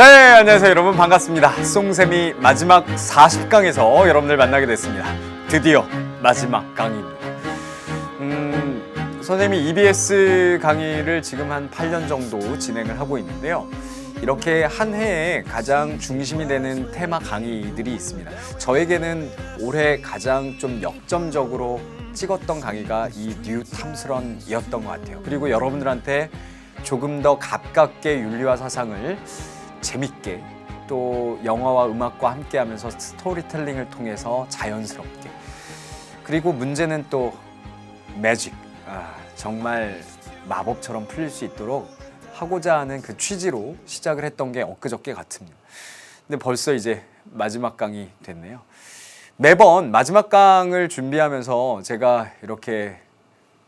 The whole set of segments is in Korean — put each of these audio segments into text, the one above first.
네, 안녕하세요 여러분, 반갑습니다. 송쌤이 마지막 40강에서 여러분들 만나게 됐습니다. 드디어 마지막 강의입니다. 선생님이 EBS 강의를 지금 한 8년 정도 진행을 하고 있는데요. 이렇게 한 해에 가장 중심이 되는 테마 강의들이 있습니다. 저에게는 올해 가장 좀 역점적으로 찍었던 강의가 이 뉴 탐스런이었던 것 같아요. 그리고 여러분들한테 조금 더 가깝게 윤리와 사상을 재밌게, 또 영화와 음악과 함께 하면서 스토리텔링을 통해서 자연스럽게, 그리고 문제는 또 매직, 정말 마법처럼 풀릴 수 있도록 하고자 하는 그 취지로 시작을 했던 게 엊그저께 같습니다. 근데 벌써 이제 마지막 강이 됐네요. 매번 마지막 강을 준비하면서 제가 이렇게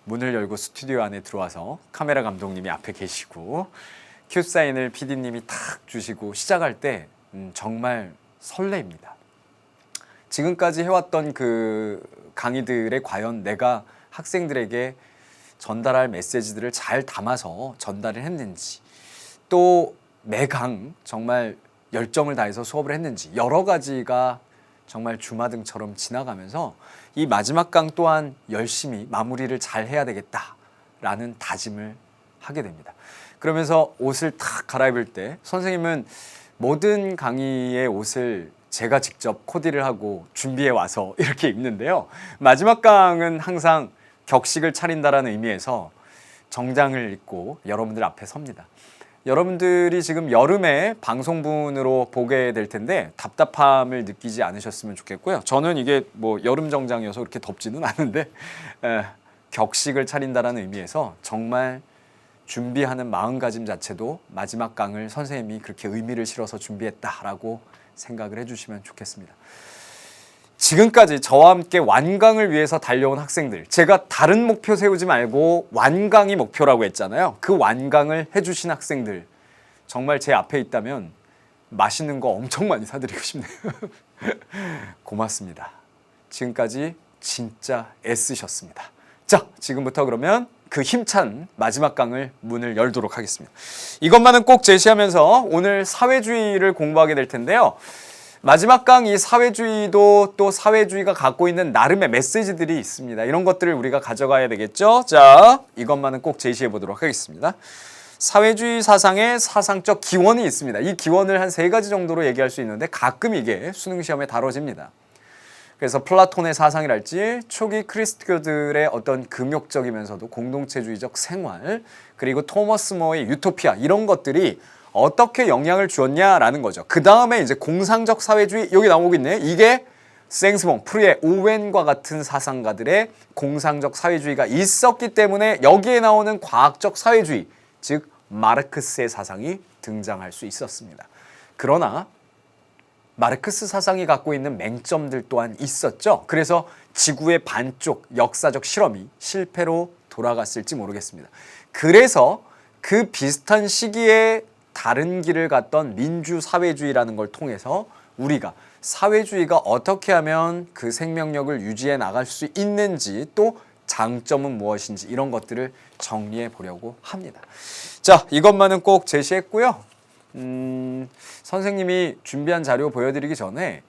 문을 열고 스튜디오 안에 들어와서 카메라 감독님이 앞에 계시고 큐사인을 PD님이 탁 주시고 시작할 때 정말 설레입니다. 지금까지 해왔던 그 강의들에 과연 내가 학생들에게 전달할 메시지들을 잘 담아서 전달을 했는지, 또 매강 정말 열정을 다해서 수업을 했는지, 여러 가지가 정말 주마등처럼 지나가면서 이 마지막 강 또한 열심히 마무리를 잘 해야 되겠다라는 다짐을 하게 됩니다. 그러면서 옷을 탁 갈아입을 때 선생님은 모든 강의의 옷을 제가 직접 코디를 하고 준비해 와서 이렇게 입는데요. 마지막 강은 항상 격식을 차린다라는 의미에서 정장을 입고 여러분들 앞에 섭니다. 여러분들이 지금 여름에 방송분으로 보게 될 텐데 답답함을 느끼지 않으셨으면 좋겠고요. 저는 이게 뭐 여름 정장이어서 그렇게 덥지는 않은데 격식을 차린다라는 의미에서 정말 준비하는 마음가짐 자체도 마지막 강을 선생님이 그렇게 의미를 실어서 준비했다라고 생각을 해주시면 좋겠습니다. 지금까지 저와 함께 완강을 위해서 달려온 학생들, 제가 다른 목표 세우지 말고 완강이 목표라고 했잖아요. 그 완강을 해주신 학생들, 정말 제 앞에 있다면 맛있는 거 엄청 많이 사드리고 싶네요. 고맙습니다. 지금까지 진짜 애쓰셨습니다. 자, 지금부터 그러면 그 힘찬 마지막 강을 문을 열도록 하겠습니다. 이것만은 꼭 제시하면서 오늘 사회주의를 공부하게 될 텐데요. 마지막 강 이 사회주의도 또 사회주의가 갖고 있는 나름의 메시지들이 있습니다. 이런 것들을 우리가 가져가야 되겠죠. 자, 이것만은 꼭 제시해 보도록 하겠습니다. 사회주의 사상의 사상적 기원이 있습니다. 이 기원을 한 3가지 정도로 얘기할 수 있는데 가끔 이게 수능 시험에 다뤄집니다. 그래서 플라톤의 사상이랄지 초기 크리스토교들의 어떤 금욕적이면서도 공동체주의적 생활, 그리고 토머스 모어의 유토피아, 이런 것들이 어떻게 영향을 주었냐라는 거죠. 그 다음에 이제 공상적 사회주의, 여기 나오고 있네. 이게 생스봉, 프루에, 오웬과 같은 사상가들의 공상적 사회주의가 있었기 때문에 여기에 나오는 과학적 사회주의, 즉 마르크스의 사상이 등장할 수 있었습니다. 그러나 마르크스 사상이 갖고 있는 맹점들 또한 있었죠. 그래서 지구의 반쪽 역사적 실험이 실패로 돌아갔을지 모르겠습니다. 그래서 그 비슷한 시기에 다른 길을 갔던 민주사회주의라는 걸 통해서 우리가 사회주의가 어떻게 하면 그 생명력을 유지해 나갈 수 있는지, 또 장점은 무엇인지, 이런 것들을 정리해 보려고 합니다. 자, 이것만은 꼭 제시했고요. 선생님이 준비한 자료 보여드리기 전에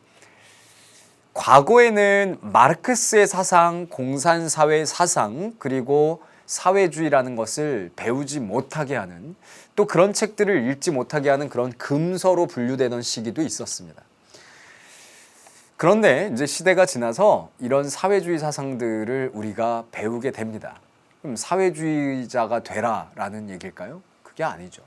과거에는 마르크스의 사상, 공산사회 사상, 그리고 사회주의라는 것을 배우지 못하게 하는, 또 그런 책들을 읽지 못하게 하는 그런 금서로 분류되던 시기도 있었습니다. 그런데 이제 시대가 지나서 이런 사회주의 사상들을 우리가 배우게 됩니다. 그럼 사회주의자가 되라라는 얘기일까요? 그게 아니죠.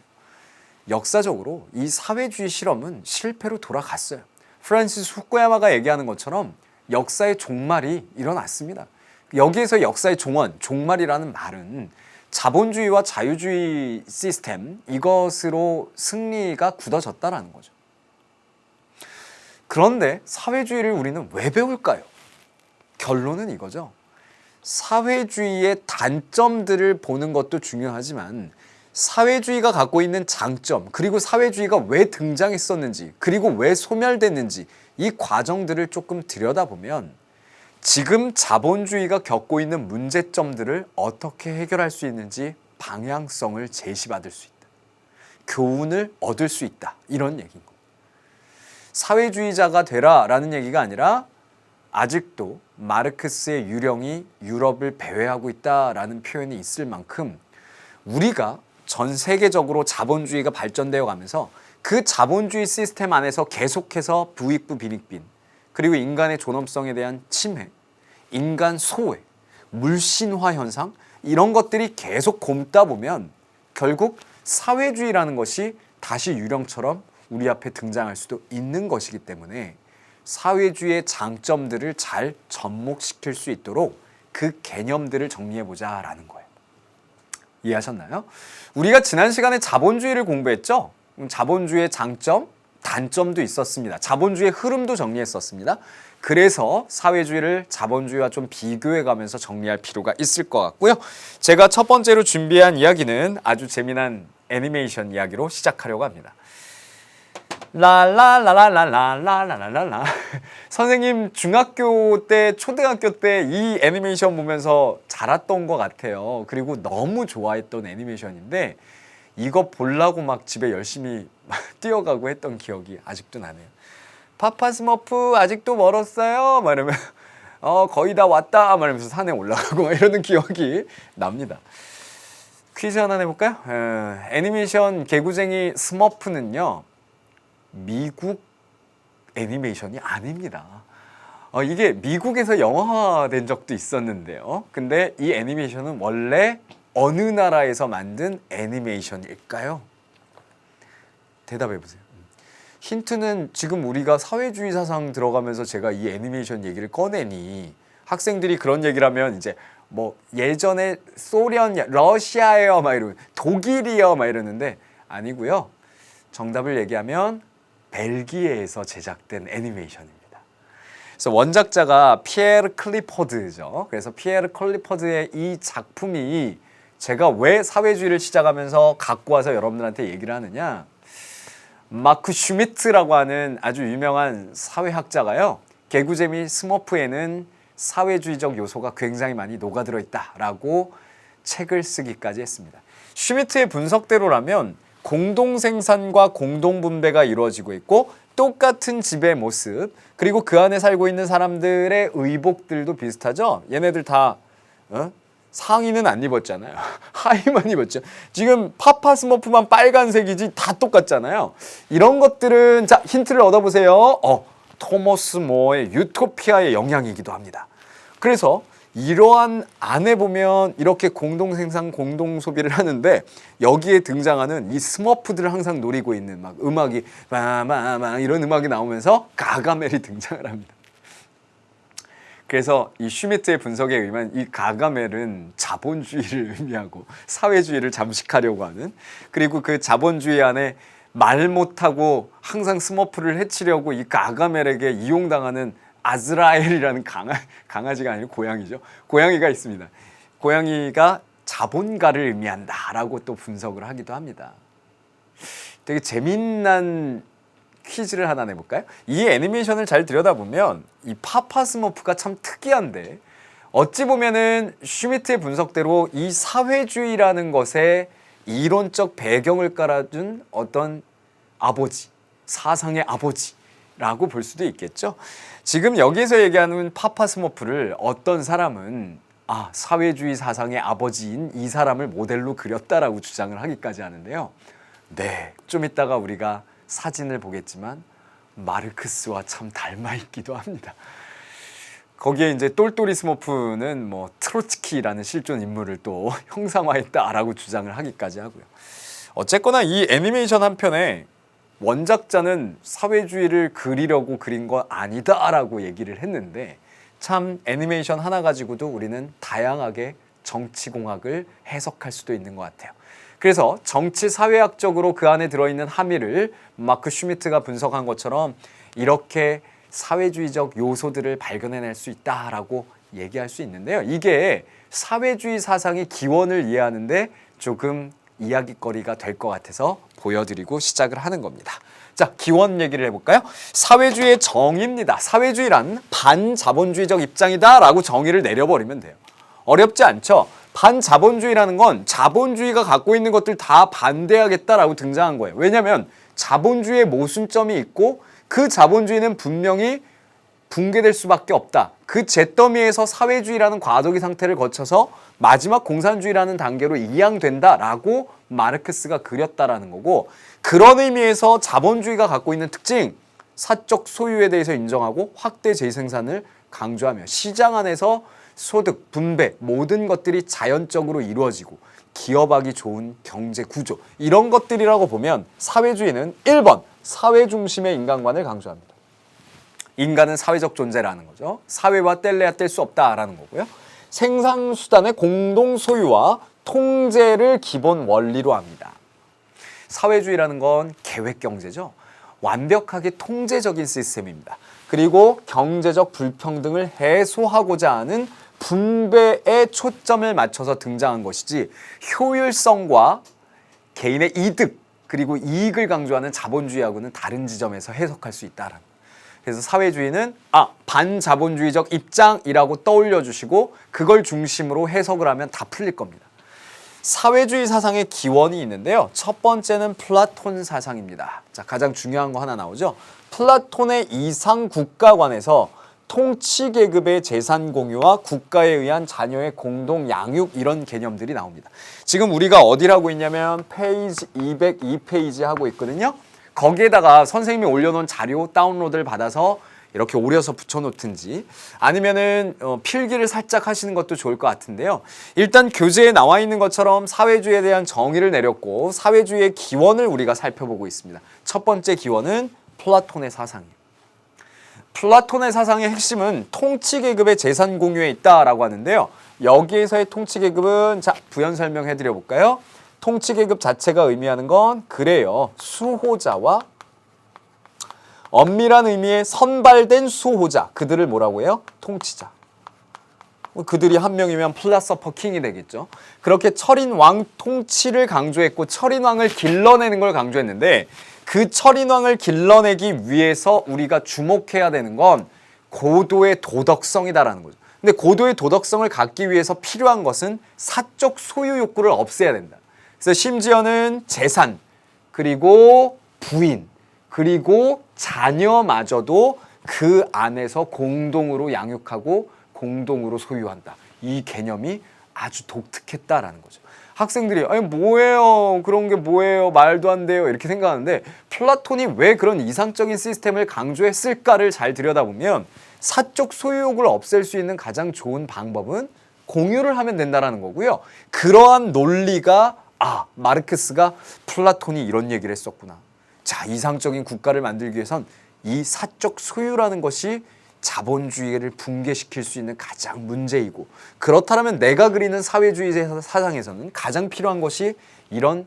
역사적으로 이 사회주의 실험은 실패로 돌아갔어요. 프란시스 후쿠야마가 얘기하는 것처럼 역사의 종말이 일어났습니다. 여기에서 역사의 종말이라는 말은 자본주의와 자유주의 시스템, 이것으로 승리가 굳어졌다라는 거죠. 그런데 사회주의를 우리는 왜 배울까요? 결론은 이거죠. 사회주의의 단점들을 보는 것도 중요하지만 사회주의가 갖고 있는 장점, 그리고 사회주의가 왜 등장했었는지, 그리고 왜 소멸됐는지, 이 과정들을 조금 들여다보면 지금 자본주의가 겪고 있는 문제점들을 어떻게 해결할 수 있는지 방향성을 제시받을 수 있다. 교훈을 얻을 수 있다. 이런 얘기인 겁니다. 사회주의자가 되라라는 얘기가 아니라 아직도 마르크스의 유령이 유럽을 배회하고 있다라는 표현이 있을 만큼 우리가 전 세계적으로 자본주의가 발전되어 가면서 그 자본주의 시스템 안에서 계속해서 부익부 빈익빈, 그리고 인간의 존엄성에 대한 침해, 인간 소외, 물신화 현상, 이런 것들이 계속 곪다 보면 결국 사회주의라는 것이 다시 유령처럼 우리 앞에 등장할 수도 있는 것이기 때문에 사회주의의 장점들을 잘 접목시킬 수 있도록 그 개념들을 정리해보자라는 거예요. 이해하셨나요? 우리가 지난 시간에 자본주의를 공부했죠? 자본주의의 장점, 단점도 있었습니다. 자본주의의 흐름도 정리했었습니다. 그래서 사회주의를 자본주의와 좀 비교해가면서 정리할 필요가 있을 것 같고요. 제가 첫 번째로 준비한 이야기는 아주 재미난 애니메이션 이야기로 시작하려고 합니다. 라라라라라라라라라라. 선생님 중학교 때, 초등학교 때 이 애니메이션 보면서 자랐던 것 같아요. 그리고 너무 좋아했던 애니메이션인데 이거 보려고 막 집에 열심히 뛰어가고 했던 기억이 아직도 나네요. 파파 스머프 아직도 멀었어요? 막 이러면 거의 다 왔다 막 이러면서 산에 올라가고 막 이러는 기억이 납니다. 퀴즈 하나 내볼까요? 애니메이션 개구쟁이 스머프는요, 미국 애니메이션이 아닙니다. 이게 미국에서 영화화된 적도 있었는데요. 근데 이 애니메이션은 원래 어느 나라에서 만든 애니메이션일까요? 대답해보세요. 힌트는 지금 우리가 사회주의 사상 들어가면서 제가 이 애니메이션 얘기를 꺼내니 학생들이 그런 얘기를 하면 이제 뭐 예전에 소련, 러시아예요 막 이러고 독일이요 막 이러는데 아니고요. 정답을 얘기하면 벨기에에서 제작된 애니메이션입니다. 그래서 원작자가 피에르 클리퍼드죠. 그래서 피에르 클리퍼드의 이 작품이 제가 왜 사회주의를 시작하면서 갖고 와서 여러분들한테 얘기를 하느냐, 마크 슈미트라고 하는 아주 유명한 사회학자가요, 개구쟁이 스머프에는 사회주의적 요소가 굉장히 많이 녹아들어 있다라고 책을 쓰기까지 했습니다. 슈미트의 분석대로라면 공동생산과 공동분배가 이루어지고 있고 똑같은 집의 모습, 그리고 그 안에 살고 있는 사람들의 의복들도 비슷하죠. 얘네들 다 상의는 안 입었잖아요. 하의만 입었죠. 지금 파파 스머프만 빨간색이지 다 똑같잖아요. 이런 것들은, 자, 힌트를 얻어보세요. 토머스 모어의 유토피아의 영향이기도 합니다. 그래서 이러한 안에 보면 이렇게 공동생산, 공동소비를 하는데 여기에 등장하는 이 스머프들을 항상 노리고 있는 막 음악이 마마마 이런 음악이 나오면서 가가멜이 등장을 합니다. 그래서 이 슈미트의 분석에 의하면 이 가가멜은 자본주의를 의미하고 사회주의를 잠식하려고 하는, 그리고 그 자본주의 안에 말 못하고 항상 스머프를 해치려고 이 가가멜에게 이용당하는 아즈라엘이라는 강아지가 아니고 고양이죠. 고양이가 있습니다. 고양이가 자본가를 의미한다라고 또 분석을 하기도 합니다. 되게 재미난 퀴즈를 하나 내볼까요? 이 애니메이션을 잘 들여다보면 이 파파 스머프가 참 특이한데, 어찌 보면은 슈미트의 분석대로 이 사회주의라는 것에 이론적 배경을 깔아준 어떤 아버지, 사상의 아버지라고 볼 수도 있겠죠. 지금 여기에서 얘기하는 파파 스머프를 어떤 사람은 사회주의 사상의 아버지인 이 사람을 모델로 그렸다라고 주장을 하기까지 하는데요. 네, 좀 이따가 우리가 사진을 보겠지만 마르크스와 참 닮아있기도 합니다. 거기에 이제 똘똘이 스머프는 뭐 트로츠키라는 실존 인물을 또 형상화했다라고 주장을 하기까지 하고요. 어쨌거나 이 애니메이션 한 편에 원작자는 사회주의를 그리려고 그린 건 아니다라고 얘기를 했는데, 참 애니메이션 하나 가지고도 우리는 다양하게 정치공학을 해석할 수도 있는 것 같아요. 그래서 정치 사회학적으로 그 안에 들어있는 함의를 마크 슈미트가 분석한 것처럼 이렇게 사회주의적 요소들을 발견해낼 수 있다라고 얘기할 수 있는데요. 이게 사회주의 사상의 기원을 이해하는데 조금 이야기거리가 될 것 같아서 보여드리고 시작을 하는 겁니다. 자, 기원 얘기를 해볼까요? 사회주의의 정의입니다. 사회주의란 반자본주의적 입장이다 라고 정의를 내려버리면 돼요. 어렵지 않죠? 반자본주의라는 건 자본주의가 갖고 있는 것들 다 반대하겠다라고 등장한 거예요. 왜냐하면 자본주의의 모순점이 있고 그 자본주의는 분명히 붕괴될 수밖에 없다. 그 잿더미에서 사회주의라는 과도기 상태를 거쳐서 마지막 공산주의라는 단계로 이양된다라고 마르크스가 그렸다라는 거고, 그런 의미에서 자본주의가 갖고 있는 특징, 사적 소유에 대해서 인정하고 확대 재생산을 강조하며 시장 안에서 소득, 분배 모든 것들이 자연적으로 이루어지고 기업하기 좋은 경제 구조, 이런 것들이라고 보면 사회주의는 1번 사회 중심의 인간관을 강조합니다. 인간은 사회적 존재라는 거죠. 사회와 뗄래야 뗄 수 없다라는 거고요. 생산수단의 공동 소유와 통제를 기본 원리로 합니다. 사회주의라는 건 계획 경제죠. 완벽하게 통제적인 시스템입니다. 그리고 경제적 불평등을 해소하고자 하는 분배에 초점을 맞춰서 등장한 것이지, 효율성과 개인의 이득 그리고 이익을 강조하는 자본주의하고는 다른 지점에서 해석할 수 있다라는 거예요. 그래서 사회주의는 반자본주의적 입장이라고 떠올려 주시고 그걸 중심으로 해석을 하면 다 풀릴 겁니다. 사회주의 사상의 기원이 있는데요. 첫 번째는 플라톤 사상입니다. 자, 가장 중요한 거 하나 나오죠. 플라톤의 이상 국가관에서 통치계급의 재산 공유와 국가에 의한 자녀의 공동 양육, 이런 개념들이 나옵니다. 지금 우리가 어디라고 있냐면 페이지 202페이지 하고 있거든요. 거기에다가 선생님이 올려놓은 자료 다운로드를 받아서 이렇게 오려서 붙여놓든지 아니면은 필기를 살짝 하시는 것도 좋을 것 같은데요. 일단 교재에 나와 있는 것처럼 사회주의에 대한 정의를 내렸고 사회주의의 기원을 우리가 살펴보고 있습니다. 첫 번째 기원은 플라톤의 사상이에요. 플라톤의 사상의 핵심은 통치계급의 재산 공유에 있다라고 하는데요. 여기에서의 통치계급은, 자, 부연 설명해 드려 볼까요? 통치계급 자체가 의미하는 건 그래요. 수호자와 엄밀한 의미의 선발된 수호자, 그들을 뭐라고 해요? 통치자. 그들이 한 명이면 플라서퍼 킹이 되겠죠. 그렇게 철인왕 통치를 강조했고 철인왕을 길러내는 걸 강조했는데, 그 철인왕을 길러내기 위해서 우리가 주목해야 되는 건 고도의 도덕성이다라는 거죠. 근데 고도의 도덕성을 갖기 위해서 필요한 것은 사적 소유 욕구를 없애야 된다. 그래서 심지어는 재산, 그리고 부인, 그리고 자녀마저도 그 안에서 공동으로 양육하고 공동으로 소유한다. 이 개념이 아주 독특했다라는 거죠. 학생들이 아니 뭐예요? 그런 게 뭐예요? 말도 안 돼요. 이렇게 생각하는데 플라톤이 왜 그런 이상적인 시스템을 강조했을까를 잘 들여다보면 사적 소유욕을 없앨 수 있는 가장 좋은 방법은 공유를 하면 된다라는 거고요. 그러한 논리가 마르크스가 플라톤이 이런 얘기를 했었구나. 자, 이상적인 국가를 만들기 위해선 이 사적 소유라는 것이 자본주의를 붕괴시킬 수 있는 가장 문제이고, 그렇다면 내가 그리는 사회주의 사상에서는 가장 필요한 것이 이런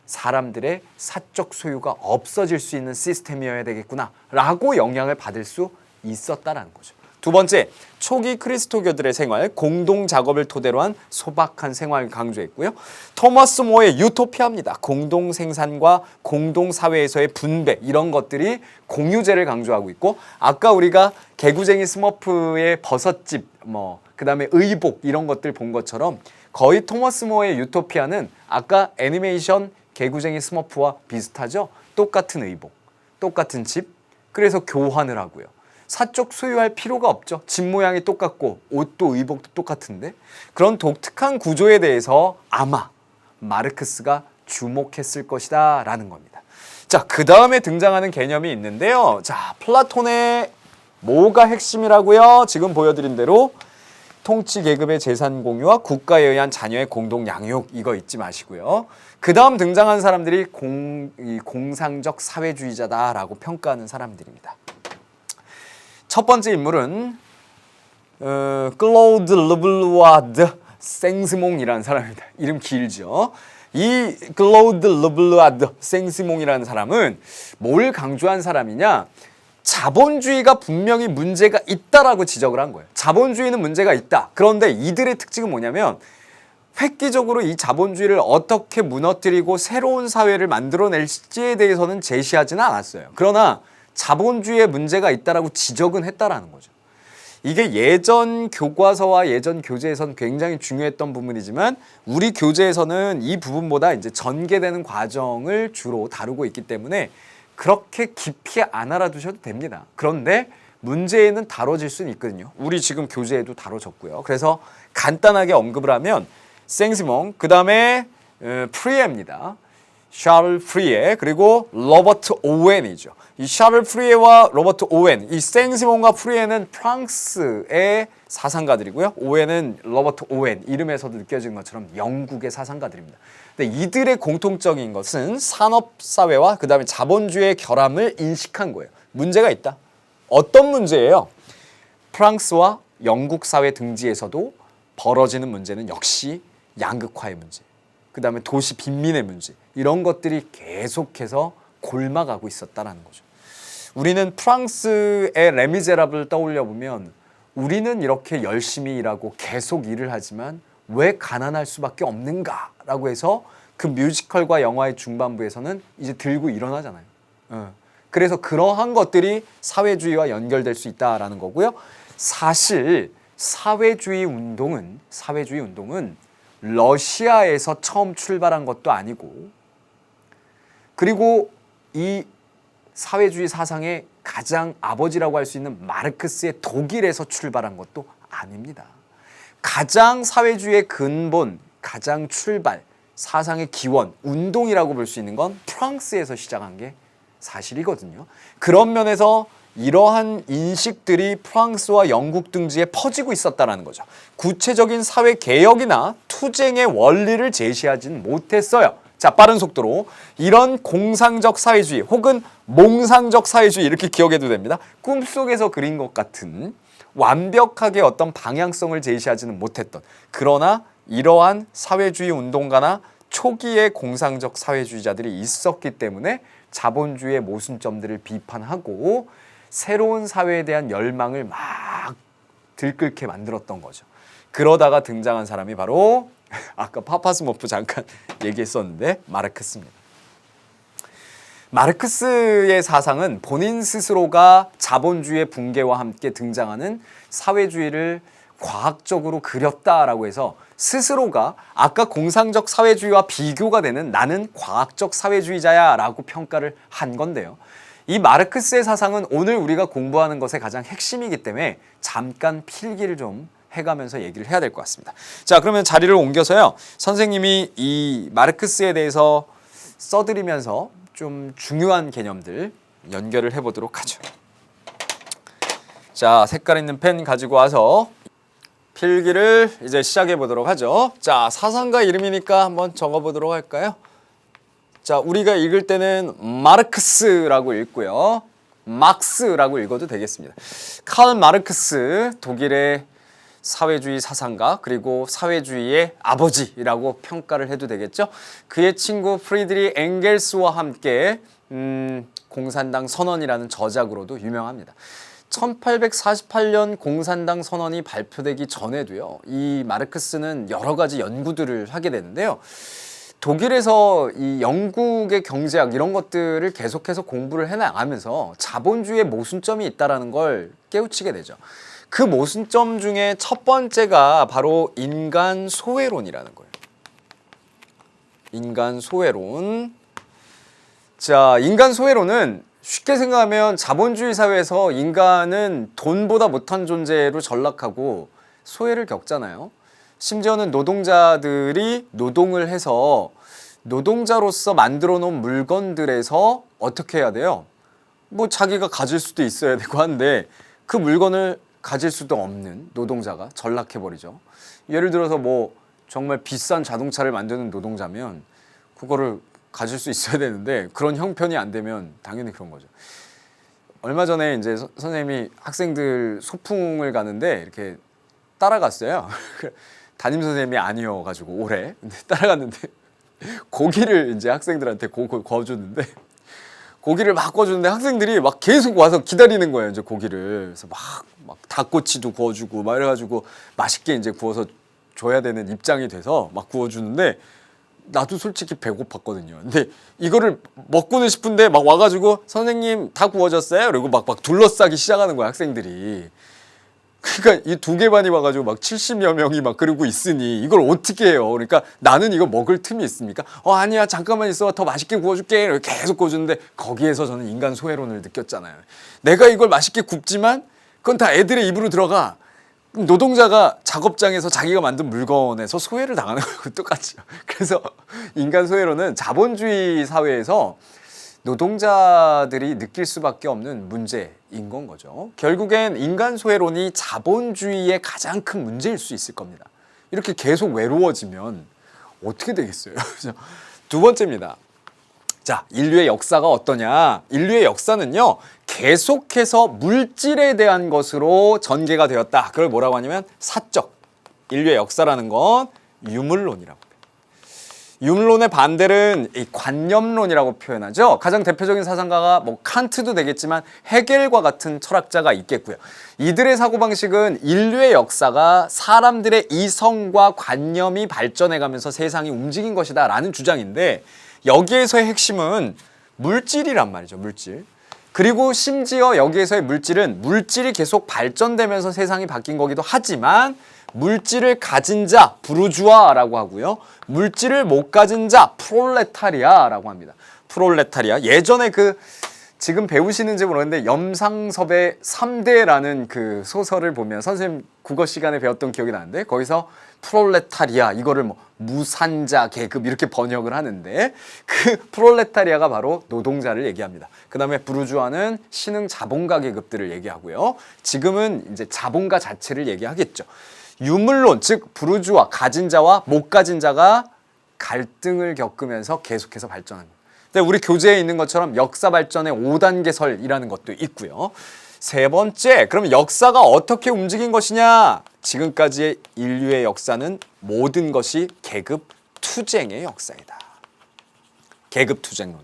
사람들의 사적 소유가 없어질 수 있는 시스템이어야 되겠구나 라고 영향을 받을 수 있었다라는 거죠. 두 번째, 초기 그리스도교들의 생활, 공동 작업을 토대로 한 소박한 생활을 강조했고요. 토머스 모어의 유토피아입니다. 공동 생산과 공동 사회에서의 분배, 이런 것들이 공유제를 강조하고 있고, 아까 우리가 개구쟁이 스머프의 버섯집, 그다음에 의복, 이런 것들 본 것처럼 거의 토머스 모어의 유토피아는 아까 애니메이션 개구쟁이 스머프와 비슷하죠. 똑같은 의복, 똑같은 집, 그래서 교환을 하고요. 사적 소유할 필요가 없죠. 집 모양이 똑같고 옷도 의복도 똑같은데, 그런 독특한 구조에 대해서 아마 마르크스가 주목했을 것이다 라는 겁니다. 자, 그 다음에 등장하는 개념이 있는데요. 자, 플라톤의 뭐가 핵심이라고요? 지금 보여드린 대로 통치계급의 재산 공유와 국가에 의한 자녀의 공동 양육, 이거 잊지 마시고요. 그 다음 등장한 사람들이 공상적 사회주의자다라고 평가하는 사람들입니다. 첫 번째 인물은 클로드 르블루아드 생스몽이라는 사람입니다. 이름 길죠. 이 클로드 르블루아드 생스몽이라는 사람은 뭘 강조한 사람이냐? 자본주의가 분명히 문제가 있다라고 지적을 한 거예요. 자본주의는 문제가 있다. 그런데 이들의 특징은 뭐냐면 획기적으로 이 자본주의를 어떻게 무너뜨리고 새로운 사회를 만들어낼지에 대해서는 제시하지는 않았어요. 그러나 자본주의에 문제가 있다라고 지적은 했다라는 거죠. 이게 예전 교과서와 예전 교재에선 굉장히 중요했던 부분이지만 우리 교재에서는 이 부분보다 이제 전개되는 과정을 주로 다루고 있기 때문에 그렇게 깊이 안 알아두셔도 됩니다. 그런데 문제에는 다뤄질 수는 있거든요. 우리 지금 교재에도 다뤄졌고요. 그래서 간단하게 언급을 하면 생시몽, 그 다음에 프리에입니다. 샤를 프리에, 그리고 로버트 오웬이죠. 이 샤를 프리에와 로버트 오웬, 이 생시몽과 프리에는 프랑스의 사상가들이고요. 오웬은 로버트 오웬, 이름에서도 느껴지는 것처럼 영국의 사상가들입니다. 근데 이들의 공통적인 것은 산업사회와 그 다음에 자본주의의 결함을 인식한 거예요. 문제가 있다. 어떤 문제예요? 프랑스와 영국 사회 등지에서도 벌어지는 문제는 역시 양극화의 문제, 그 다음에 도시 빈민의 문제, 이런 것들이 계속해서 골마가고 있었다는 거죠. 우리는 프랑스의 레미제라블을 떠올려 보면 우리는 이렇게 열심히 일하고 계속 일을 하지만 왜 가난할 수밖에 없는가라고 해서 그 뮤지컬과 영화의 중반부에서는 이제 들고 일어나잖아요. 그래서 그러한 것들이 사회주의와 연결될 수 있다라는 거고요. 사실 사회주의 운동은 러시아에서 처음 출발한 것도 아니고, 그리고 이 사회주의 사상의 가장 아버지라고 할 수 있는 마르크스의 독일에서 출발한 것도 아닙니다. 가장 사회주의의 근본, 가장 출발, 사상의 기원, 운동이라고 볼 수 있는 건 프랑스에서 시작한 게 사실이거든요. 그런 면에서 이러한 인식들이 프랑스와 영국 등지에 퍼지고 있었다는 거죠. 구체적인 사회 개혁이나 투쟁의 원리를 제시하진 못했어요. 자, 빠른 속도로 이런 공상적 사회주의 혹은 몽상적 사회주의, 이렇게 기억해도 됩니다. 꿈속에서 그린 것 같은 완벽하게 어떤 방향성을 제시하지는 못했던, 그러나 이러한 사회주의 운동가나 초기의 공상적 사회주의자들이 있었기 때문에 자본주의의 모순점들을 비판하고 새로운 사회에 대한 열망을 막 들끓게 만들었던 거죠. 그러다가 등장한 사람이 바로 아까 파파스모프 잠깐 얘기했었는데 마르크스입니다. 마르크스의 사상은 본인 스스로가 자본주의의 붕괴와 함께 등장하는 사회주의를 과학적으로 그렸다라고 해서 스스로가 아까 공상적 사회주의와 비교가 되는 나는 과학적 사회주의자야 라고 평가를 한 건데요. 이 마르크스의 사상은 오늘 우리가 공부하는 것의 가장 핵심이기 때문에 잠깐 필기를 좀 해가면서 얘기를 해야 될 것 같습니다. 자, 그러면 자리를 옮겨서요. 선생님이 이 마르크스에 대해서 써드리면서 좀 중요한 개념들 연결을 해보도록 하죠. 자, 색깔 있는 펜 가지고 와서 필기를 이제 시작해 보도록 하죠. 자, 사상가 이름이니까 한번 적어보도록 할까요? 자, 우리가 읽을 때는 마르크스라고 읽고요. 막스라고 읽어도 되겠습니다. 칼 마르크스, 독일의 사회주의 사상가, 그리고 사회주의의 아버지라고 평가를 해도 되겠죠. 그의 친구 프리드리 엥겔스와 함께 공산당 선언이라는 저작으로도 유명합니다. 1848년 공산당 선언이 발표되기 전에도요, 이 마르크스는 여러 가지 연구들을 하게 되는데요. 독일에서 이 영국의 경제학 이런 것들을 계속해서 공부를 해나가면서 자본주의의 모순점이 있다는 걸 깨우치게 되죠. 그 모순점 중에 첫 번째가 바로 인간 소외론이라는 거예요. 인간 소외론. 자, 인간 소외론은 쉽게 생각하면 자본주의 사회에서 인간은 돈보다 못한 존재로 전락하고 소외를 겪잖아요. 심지어는 노동자들이 노동을 해서 노동자로서 만들어 놓은 물건들에서 어떻게 해야 돼요? 뭐 자기가 가질 수도 있어야 되고 한데 그 물건을 가질 수도 없는 노동자가 전락해버리죠. 예를 들어서 뭐 정말 비싼 자동차를 만드는 노동자면 그거를 가질 수 있어야 되는데 그런 형편이 안 되면 당연히 그런 거죠. 얼마 전에 이제 선생님이 학생들 소풍을 가는데 이렇게 따라갔어요. 담임 선생님이 아니어가지고 올해 근데 따라갔는데 고기를 이제 학생들한테 구워주는데 고기를 막 구워주는데 학생들이 막 계속 와서 기다리는 거예요. 이제 고기를. 그래서 막 닭꼬치도 구워주고 막 이래가지고 맛있게 이제 구워서 줘야 되는 입장이 돼서 막 구워주는데 나도 솔직히 배고팠거든요. 근데 이거를 먹고는 싶은데 막 와가지고 선생님 다 구워졌어요? 그리고 막 둘러싸기 시작하는 거야 학생들이. 그러니까 이 두 개 반이 와가지고 막 70여 명이 막 그러고 있으니 이걸 어떻게 해요? 그러니까 나는 이거 먹을 틈이 있습니까? 아니야 잠깐만 있어 더 맛있게 구워줄게 이렇게 계속 구워주는데 거기에서 저는 인간 소외론을 느꼈잖아요. 내가 이걸 맛있게 굽지만 그건 다 애들의 입으로 들어가. 노동자가 작업장에서 자기가 만든 물건에서 소외를 당하는 거하고 똑같죠. 그래서 인간 소외론은 자본주의 사회에서 노동자들이 느낄 수밖에 없는 문제인 건 거죠. 결국엔 인간 소외론이 자본주의의 가장 큰 문제일 수 있을 겁니다. 이렇게 계속 외로워지면 어떻게 되겠어요? 두 번째입니다. 자, 인류의 역사가 어떠냐? 인류의 역사는요, 계속해서 물질에 대한 것으로 전개가 되었다. 그걸 뭐라고 하냐면 사적. 인류의 역사라는 건 유물론이라고 해요. 유물론의 반대는 이 관념론이라고 표현하죠. 가장 대표적인 사상가가 뭐 칸트도 되겠지만 헤겔과 같은 철학자가 있겠고요. 이들의 사고방식은 인류의 역사가 사람들의 이성과 관념이 발전해가면서 세상이 움직인 것이다 라는 주장인데 여기에서의 핵심은 물질이란 말이죠. 물질. 그리고 심지어 여기에서의 물질은 물질이 계속 발전되면서 세상이 바뀐 거기도 하지만 물질을 가진 자, 부르주아라고 하고요. 물질을 못 가진 자, 프롤레타리아라고 합니다. 프롤레타리아. 예전에 지금 배우시는지 모르겠는데 염상섭의 3대라는 그 소설을 보면 선생님 국어 시간에 배웠던 기억이 나는데 거기서 프롤레타리아 이거를 뭐 무산자 계급 이렇게 번역을 하는데 그 프롤레타리아가 바로 노동자를 얘기합니다. 그 다음에 부르주아는 신흥 자본가 계급들을 얘기하고요. 지금은 이제 자본가 자체를 얘기하겠죠. 유물론, 즉 부르주아, 가진 자와 못 가진 자가 갈등을 겪으면서 계속해서 발전합니다. 근데 우리 교재에 있는 것처럼 역사 발전의 5단계설이라는 것도 있고요. 세 번째, 그럼 역사가 어떻게 움직인 것이냐? 지금까지의 인류의 역사는 모든 것이 계급 투쟁의 역사이다. 계급 투쟁론.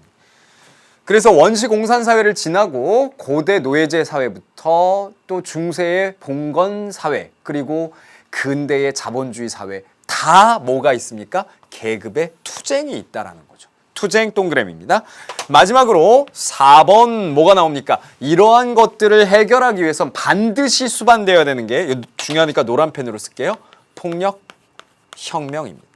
그래서 원시 공산 사회를 지나고 고대 노예제 사회부터 또 중세의 봉건 사회 그리고 근대의 자본주의 사회 다 뭐가 있습니까? 계급의 투쟁이 있다라는 거죠. 투쟁 동그라미입니다. 마지막으로 4번 뭐가 나옵니까? 이러한 것들을 해결하기 위해선 반드시 수반되어야 되는 게 중요하니까 노란 펜으로 쓸게요. 폭력 혁명입니다.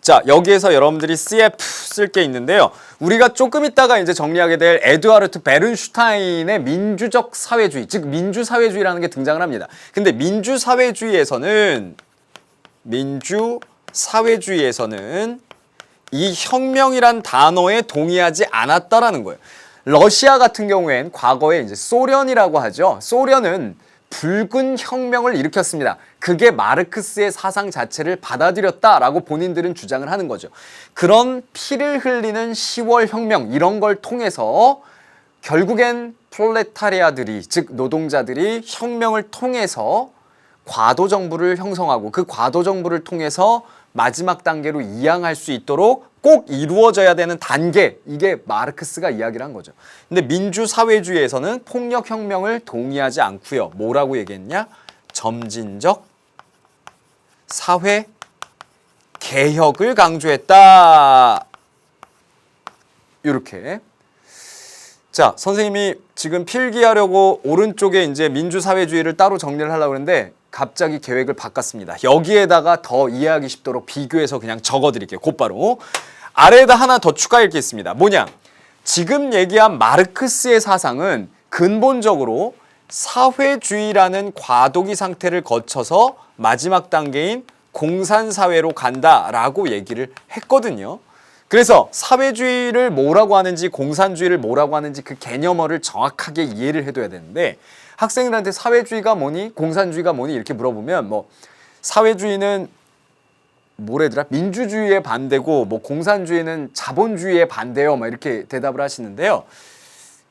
자, 여기에서 여러분들이 CF 쓸 게 있는데요. 우리가 조금 있다가 이제 정리하게 될 에드와르트 베른슈타인의 민주적 사회주의, 즉 민주사회주의라는 게 등장을 합니다. 근데 민주사회주의에서는 이 혁명이란 단어에 동의하지 않았다라는 거예요. 러시아 같은 경우엔 과거에 이제 소련이라고 하죠. 소련은 붉은 혁명을 일으켰습니다. 그게 마르크스의 사상 자체를 받아들였다라고 본인들은 주장을 하는 거죠. 그런 피를 흘리는 10월 혁명 이런 걸 통해서 결국엔 프롤레타리아들이 즉 노동자들이 혁명을 통해서 과도 정부를 형성하고 그 과도 정부를 통해서 마지막 단계로 이양할 수 있도록 꼭 이루어져야 되는 단계, 이게 마르크스가 이야기를 한 거죠. 근데 민주사회주의에서는 폭력혁명을 동의하지 않고요. 뭐라고 얘기했냐? 점진적 사회 개혁을 강조했다. 이렇게. 자, 선생님이 지금 필기하려고 오른쪽에 이제 민주사회주의를 따로 정리를 하려고 했는데 갑자기 계획을 바꿨습니다. 여기에다가 더 이해하기 쉽도록 비교해서 그냥 적어드릴게요. 곧바로. 아래에다 하나 더 추가 읽겠습니다. 뭐냐? 지금 얘기한 마르크스의 사상은 근본적으로 사회주의라는 과도기 상태를 거쳐서 마지막 단계인 공산사회로 간다라고 얘기를 했거든요. 그래서 사회주의를 뭐라고 하는지 공산주의를 뭐라고 하는지 그 개념어를 정확하게 이해를 해둬야 되는데 학생들한테 사회주의가 뭐니? 공산주의가 뭐니? 이렇게 물어보면 뭐 사회주의는 뭐래더라? 민주주의에 반대고 뭐 공산주의는 자본주의에 반대요. 막 이렇게 대답을 하시는데요.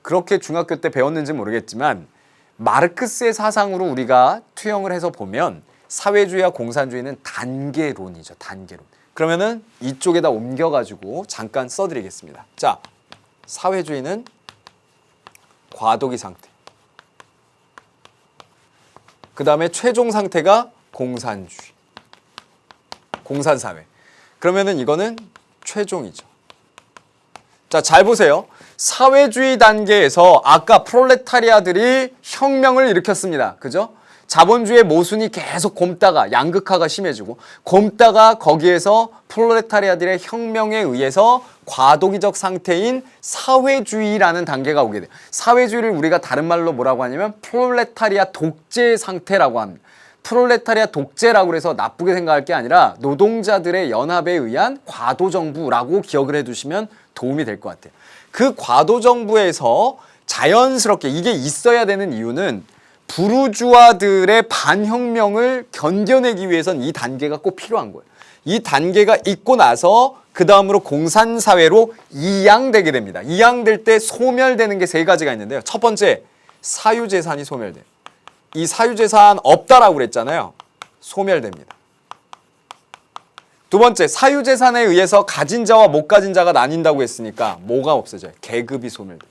그렇게 중학교 때 배웠는지 모르겠지만 마르크스의 사상으로 우리가 투영을 해서 보면 사회주의와 공산주의는 단계론이죠. 단계론. 그러면은 이쪽에다 옮겨가지고 잠깐 써드리겠습니다. 자, 사회주의는 과도기 상태. 그 다음에 최종 상태가 공산주의. 공산사회. 그러면은 이거는 최종이죠. 자, 잘 보세요. 사회주의 단계에서 아까 프롤레타리아들이 혁명을 일으켰습니다. 그죠? 자본주의의 모순이 계속 곪다가 양극화가 심해지고 곪다가 거기에서 프롤레타리아들의 혁명에 의해서 과도기적 상태인 사회주의라는 단계가 오게 돼요. 사회주의를 우리가 다른 말로 뭐라고 하냐면 프롤레타리아 독재 상태라고 합니다. 프롤레타리아 독재라고 해서 나쁘게 생각할 게 아니라 노동자들의 연합에 의한 과도정부라고 기억을 해두시면 도움이 될 것 같아요. 그 과도정부에서 자연스럽게 이게 있어야 되는 이유는 부르주아들의 반혁명을 견뎌내기 위해선 이 단계가 꼭 필요한 거예요. 이 단계가 있고 나서 그 다음으로 공산사회로 이양되게 됩니다. 이양될 때 소멸되는 게 세 가지가 있는데요. 첫 번째, 사유재산이 소멸돼요. 이 사유재산 없다라고 그랬잖아요. 소멸됩니다. 두 번째, 사유재산에 의해서 가진 자와 못 가진 자가 나뉜다고 했으니까 뭐가 없어져요? 계급이 소멸돼요.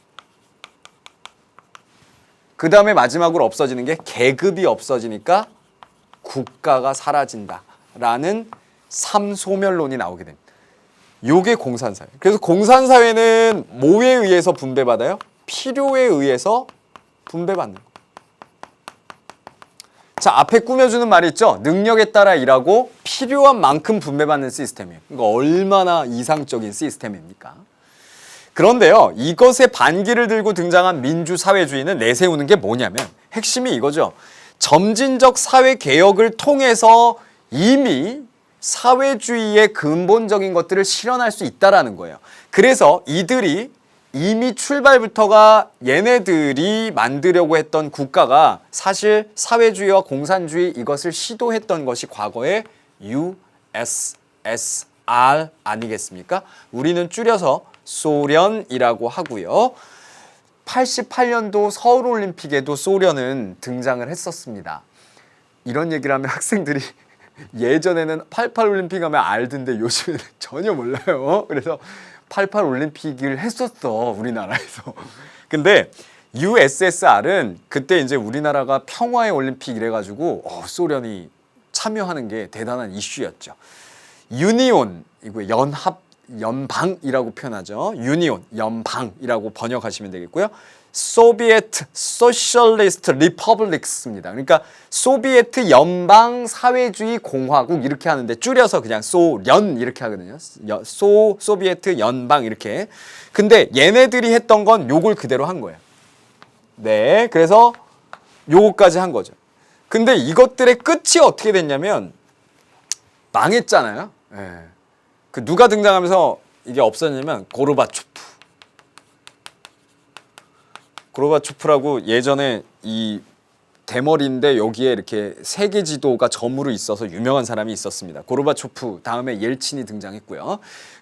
그 다음에 마지막으로 없어지는 게 계급이 없어지니까 국가가 사라진다라는 삼소멸론이 나오게 됩니다. 요게 공산사회. 그래서 공산사회는 뭐에 의해서 분배받아요? 필요에 의해서 분배받는 거예요. 자, 앞에 꾸며주는 말이 있죠? 능력에 따라 일하고 필요한 만큼 분배받는 시스템이에요. 이거 얼마나 이상적인 시스템입니까? 그런데요, 이것의 반기를 들고 등장한 민주사회주의는 내세우는 게 뭐냐면 핵심이 이거죠. 점진적 사회개혁을 통해서 이미 사회주의의 근본적인 것들을 실현할 수 있다는 거예요. 그래서 이들이 이미 출발부터가 얘네들이 만들려고 했던 국가가 사실 사회주의와 공산주의 이것을 시도했던 것이 과거의 USSR 아니겠습니까? 우리는 줄여서 소련이라고 하고요. 88년도 서울올림픽에도 소련은 등장을 했었습니다. 이런 얘기를 하면 학생들이 예전에는 88올림픽 하면 알던데 요즘에는 전혀 몰라요. 그래서 88올림픽을 했었어, 우리나라에서. 근데 USSR은 그때 이제 우리나라가 평화의 올림픽 이래가지고 소련이 참여하는 게 대단한 이슈였죠. 유니온, 이거 연방이라고 표현하죠. 유니온, 연방이라고 번역하시면 되겠고요. 소비에트 소셜리스트 리퍼블릭스입니다. 그러니까 소비에트 연방 사회주의 공화국 이렇게 하는데 줄여서 그냥 소련 이렇게 하거든요. 소비에트 연방 이렇게. 근데 얘네들이 했던 건 요걸 그대로 한 거예요. 네, 그래서 요거까지 한 거죠. 근데 이것들의 끝이 어떻게 됐냐면 망했잖아요. 네. 그 누가 등장하면서 이게 없어졌냐면 고르바초프라고 예전에 이 대머리인데 여기에 이렇게 세계 지도가 점으로 있어서 유명한 사람이 있었습니다. 고르바초프 다음에 옐친이 등장했고요.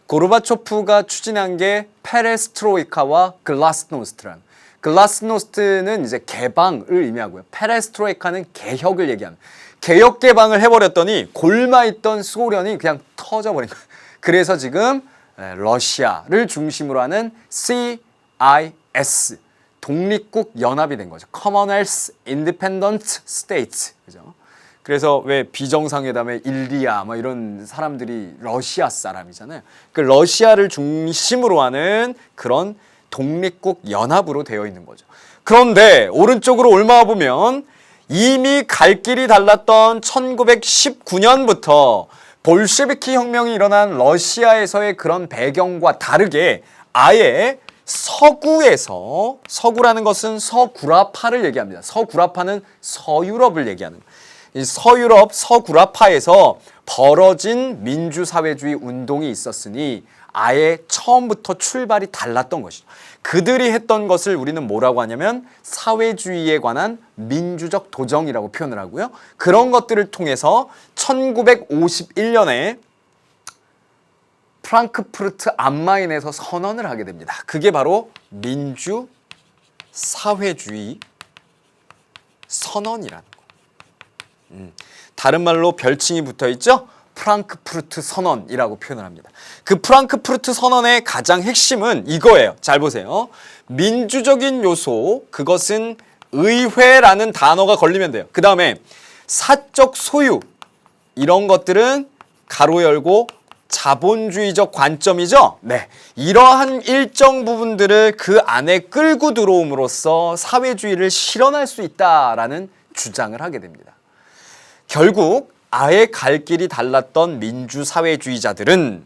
고르바초프가 추진한 게 페레스트로이카와 글라스노스트란. 글라스노스트는 이제 개방을 의미하고요. 페레스트로이카는 개혁을 얘기합니다. 개혁 개방을 해버렸더니 골마있던 소련이 그냥 터져버린 거예요. 그래서 지금 러시아를 중심으로 하는 CIS 독립국 연합이 된 거죠. Commonwealth Independent States. 그죠? 그래서 왜 비정상회담에 일리아 뭐 이런 사람들이 러시아 사람이잖아요. 그 러시아를 중심으로 하는 그런 독립국 연합으로 되어 있는 거죠. 그런데 오른쪽으로 올라와 보면 이미 갈 길이 달랐던 1919년부터 볼셰비키 혁명이 일어난 러시아에서의 그런 배경과 다르게 아예 서구라는 것은 서구라파를 얘기합니다. 서구라파는 서유럽을 얘기하는 거예요. 이 서유럽, 서구라파에서 벌어진 민주사회주의 운동이 있었으니 아예 처음부터 출발이 달랐던 것이죠. 그들이 했던 것을 우리는 뭐라고 하냐면 사회주의에 관한 민주적 도정이라고 표현을 하고요. 그런 것들을 통해서 1951년에 프랑크푸르트 암마인에서 선언을 하게 됩니다. 그게 바로 민주사회주의 선언이라는 거예요. 다른 말로 별칭이 붙어있죠? 프랑크푸르트 선언이라고 표현을 합니다. 그 프랑크푸르트 선언의 가장 핵심은 이거예요. 잘 보세요. 민주적인 요소, 그것은 의회라는 단어가 걸리면 돼요. 그 다음에 사적 소유, 이런 것들은 가로 열고 자본주의적 관점이죠. 네, 이러한 일정 부분들을 그 안에 끌고 들어옴으로써 사회주의를 실현할 수 있다라는 주장을 하게 됩니다. 결국 아예 갈 길이 달랐던 민주사회주의자들은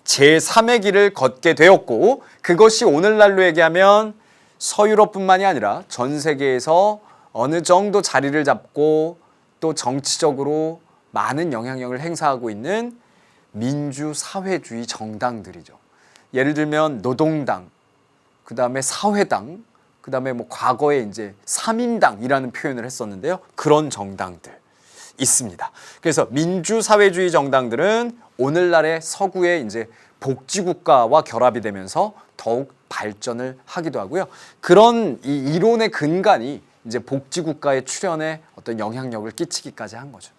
제3의 길을 걷게 되었고, 그것이 오늘날로 얘기하면 서유럽뿐만이 아니라 전 세계에서 어느 정도 자리를 잡고 또 정치적으로 많은 영향력을 행사하고 있는 민주사회주의 정당들이죠. 예를 들면 노동당, 그 다음에 사회당, 그 다음에 뭐 과거에 이제 삼인당이라는 표현을 했었는데요. 그런 정당들 있습니다. 그래서 민주사회주의 정당들은 오늘날의 서구의 이제 복지국가와 결합이 되면서 더욱 발전을 하기도 하고요. 그런 이 이론의 근간이 이제 복지국가의 출현에 어떤 영향력을 끼치기까지 한 거죠.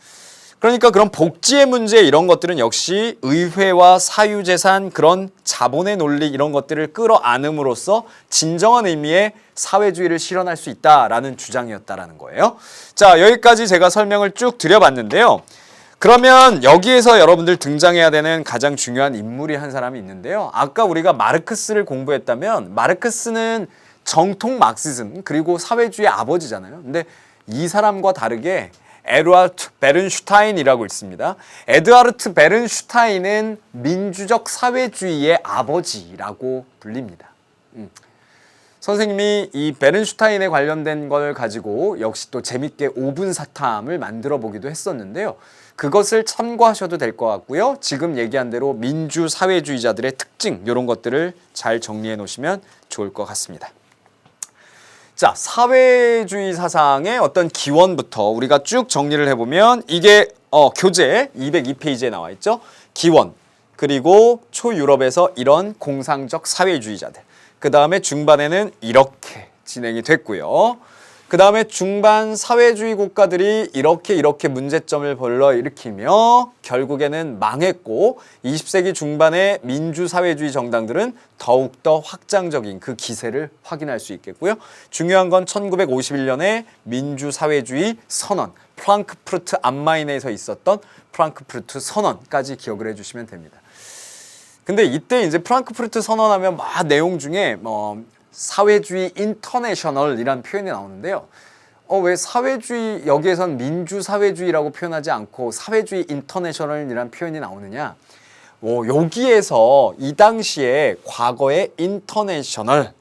그러니까 그런 복지의 문제 이런 것들은 역시 의회와 사유재산 그런 자본의 논리 이런 것들을 끌어안음으로써 진정한 의미의 사회주의를 실현할 수 있다라는 주장이었다라는 거예요. 자, 여기까지 제가 설명을 쭉 드려봤는데요. 그러면 여기에서 여러분들 등장해야 되는 가장 중요한 인물이 한 사람이 있는데요. 아까 우리가 마르크스를 공부했다면 마르크스는 정통 마르크시즘 그리고 사회주의의 아버지잖아요. 근데 이 사람과 다르게 에드와르트 베른슈타인이라고 있습니다. 에드와르트 베른슈타인은 민주적 사회주의의 아버지라고 불립니다. 선생님이 이 베른슈타인에 관련된 걸 가지고 역시 또 재밌게 5분 사탐을 만들어 보기도 했었는데요. 그것을 참고하셔도 될 것 같고요. 지금 얘기한 대로 민주사회주의자들의 특징 이런 것들을 잘 정리해 놓으시면 좋을 것 같습니다. 자, 사회주의 사상의 어떤 기원부터 우리가 쭉 정리를 해보면 이게 교재 202페이지에 나와 있죠. 기원, 그리고 초유럽에서 이런 공상적 사회주의자들. 그 다음에 중반에는 이렇게 진행이 됐고요. 그 다음에 중반 사회주의 국가들이 이렇게 문제점을 불러일으키며 결국에는 망했고 20세기 중반의 민주사회주의 정당들은 더욱더 확장적인 그 기세를 확인할 수 있겠고요. 중요한 건 1951년에 민주사회주의 선언, 프랑크푸르트 암마인에서 있었던 프랑크푸르트 선언까지 기억을 해주시면 됩니다. 근데 이때 이제 프랑크푸르트 선언하면 막 내용 중에 사회주의 인터내셔널이라는 표현이 나오는데요. 왜 사회주의 여기에선 민주사회주의라고 표현하지 않고 사회주의 인터내셔널이라는 표현이 나오느냐? 여기에서 이 당시에 과거의 인터내셔널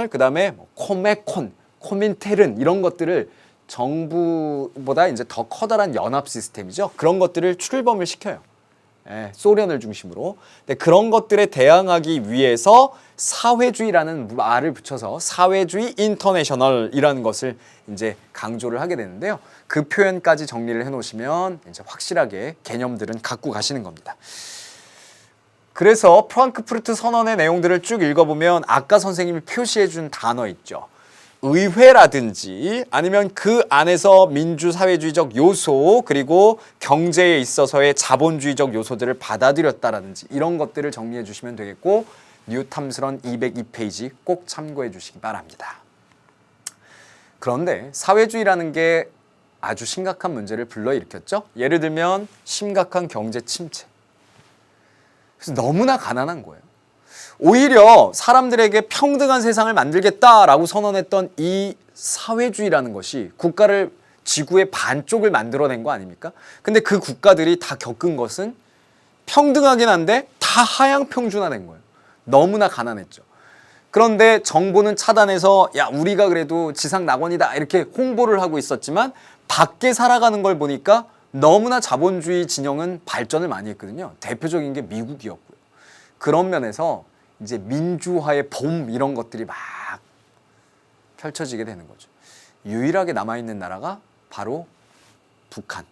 그 다음에 코메콘, 코민테른 이런 것들을 정부보다 이제 더 커다란 연합 시스템이죠. 그런 것들을 출범을 시켜요. 소련을 중심으로. 근데 그런 것들에 대항하기 위해서 사회주의라는 말을 붙여서 사회주의 인터내셔널이라는 것을 이제 강조를 하게 되는데요. 그 표현까지 정리를 해 놓으시면 이제 확실하게 개념들은 갖고 가시는 겁니다. 그래서 프랑크푸르트 선언의 내용들을 쭉 읽어보면 아까 선생님이 표시해 준 단어 있죠. 의회라든지 아니면 그 안에서 민주사회주의적 요소 그리고 경제에 있어서의 자본주의적 요소들을 받아들였다라든지 이런 것들을 정리해 주시면 되겠고 뉴탐스런 202페이지 꼭 참고해 주시기 바랍니다. 그런데 사회주의라는 게 아주 심각한 문제를 불러일으켰죠. 예를 들면 심각한 경제 침체. 그래서 너무나 가난한 거예요. 오히려 사람들에게 평등한 세상을 만들겠다라고 선언했던 이 사회주의라는 것이 국가를 지구의 반쪽을 만들어낸 거 아닙니까? 근데 그 국가들이 다 겪은 것은 평등하긴 한데 다 하향평준화된 거예요. 너무나 가난했죠. 그런데 정부는 차단해서 야 우리가 그래도 지상낙원이다 이렇게 홍보를 하고 있었지만 밖에 살아가는 걸 보니까 너무나 자본주의 진영은 발전을 많이 했거든요. 대표적인 게 미국이었고요. 그런 면에서 이제 민주화의 봄 이런 것들이 막 펼쳐지게 되는 거죠. 유일하게 남아있는 나라가 바로 북한.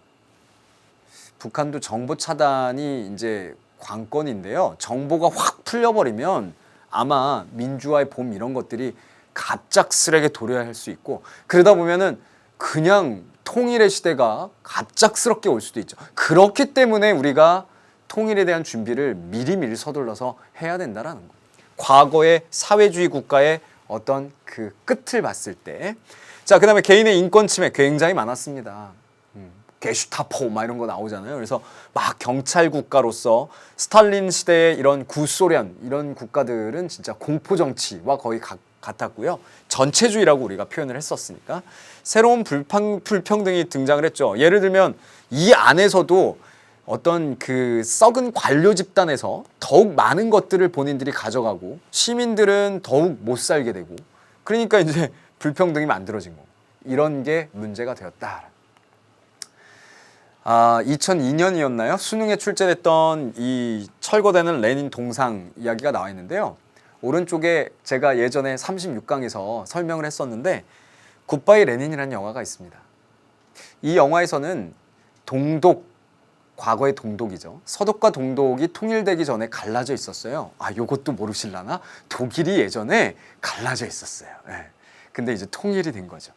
북한도 정보 차단이 이제 관건인데요. 정보가 확 풀려버리면 아마 민주화의 봄 이런 것들이 갑작스레게 도래할 수 있고 그러다 보면은 그냥 통일의 시대가 갑작스럽게 올 수도 있죠. 그렇기 때문에 우리가 통일에 대한 준비를 미리미리 서둘러서 해야 된다라는 거예요. 과거의 사회주의 국가의 어떤 그 끝을 봤을 때. 자, 그 다음에 개인의 인권 침해 굉장히 많았습니다. 게슈타포 막 이런 거 나오잖아요. 그래서 막 경찰 국가로서 스탈린 시대의 이런 구소련 이런 국가들은 진짜 공포 정치와 거의 같았고요. 전체주의라고 우리가 표현을 했었으니까 새로운 불평등이 등장을 했죠. 예를 들면 이 안에서도 어떤 그 썩은 관료 집단에서 더욱 많은 것들을 본인들이 가져가고 시민들은 더욱 못 살게 되고 그러니까 이제 불평등이 만들어진 거고 이런 게 문제가 되었다. 2002년이었나요? 수능에 출제됐던 이 철거되는 레닌 동상 이야기가 나와 있는데요. 오른쪽에 제가 예전에 36강에서 설명을 했었는데 굿바이 레닌이라는 영화가 있습니다. 이 영화에서는 동독, 과거의 동독이죠. 서독과 동독이 통일되기 전에 갈라져 있었어요. 요것도 모르실라나? 독일이 예전에 갈라져 있었어요. 네. 근데 이제 통일이 된 거죠.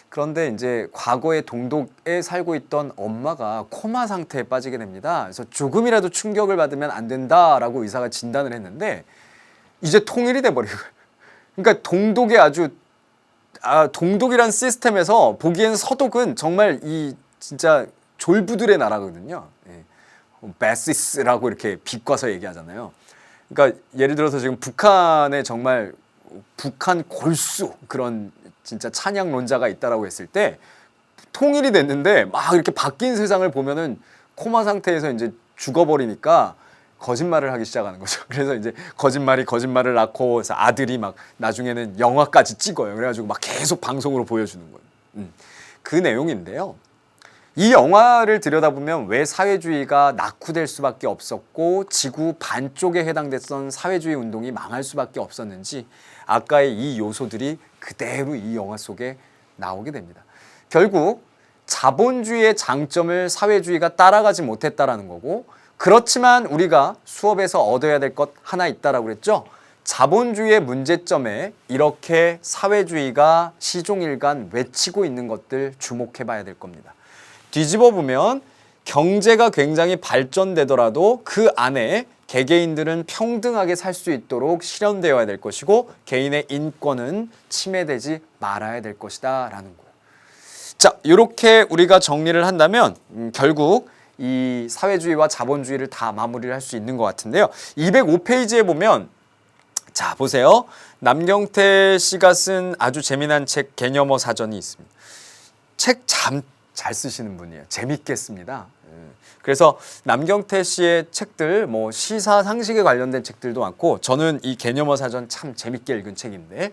그런데 이제 과거의 동독에 살고 있던 엄마가 코마 상태에 빠지게 됩니다. 그래서 조금이라도 충격을 받으면 안 된다라고 의사가 진단을 했는데 이제 통일이 돼버리고 그러니까 동독의 동독이란 시스템에서 보기엔 서독은 정말 이 진짜 졸부들의 나라거든요. 예. 베시스라고 이렇게 비꼬아서 얘기하잖아요. 그러니까 예를 들어서 지금 북한에 정말 북한 골수 그런 진짜 찬양론자가 있다라고 했을 때 통일이 됐는데 막 이렇게 바뀐 세상을 보면은 코마 상태에서 이제 죽어버리니까 거짓말을 하기 시작하는 거죠. 그래서 이제 거짓말을 낳고 그래서 아들이 막 나중에는 영화까지 찍어요. 그래가지고 막 계속 방송으로 보여주는 거예요. 그 내용인데요. 이 영화를 들여다보면 왜 사회주의가 낙후될 수밖에 없었고 지구 반쪽에 해당됐던 사회주의 운동이 망할 수밖에 없었는지 아까의 이 요소들이 그대로 이 영화 속에 나오게 됩니다. 결국 자본주의의 장점을 사회주의가 따라가지 못했다라는 거고 그렇지만 우리가 수업에서 얻어야 될 것 하나 있다라고 그랬죠. 자본주의의 문제점에 이렇게 사회주의가 시종일관 외치고 있는 것들 주목해 봐야 될 겁니다. 뒤집어 보면 경제가 굉장히 발전되더라도 그 안에 개개인들은 평등하게 살 수 있도록 실현되어야 될 것이고 개인의 인권은 침해되지 말아야 될 것이다 라는 거예요. 자, 이렇게 우리가 정리를 한다면 결국 이 사회주의와 자본주의를 다 마무리를 할 수 있는 것 같은데요. 205페이지에 보면 자 보세요. 남경태 씨가 쓴 아주 재미난 책 개념어 사전이 있습니다. 책 참 잘 쓰시는 분이에요. 재밌게 씁니다. 그래서 남경태 씨의 책들 뭐 시사 상식에 관련된 책들도 많고 저는 이 개념어 사전 참 재밌게 읽은 책인데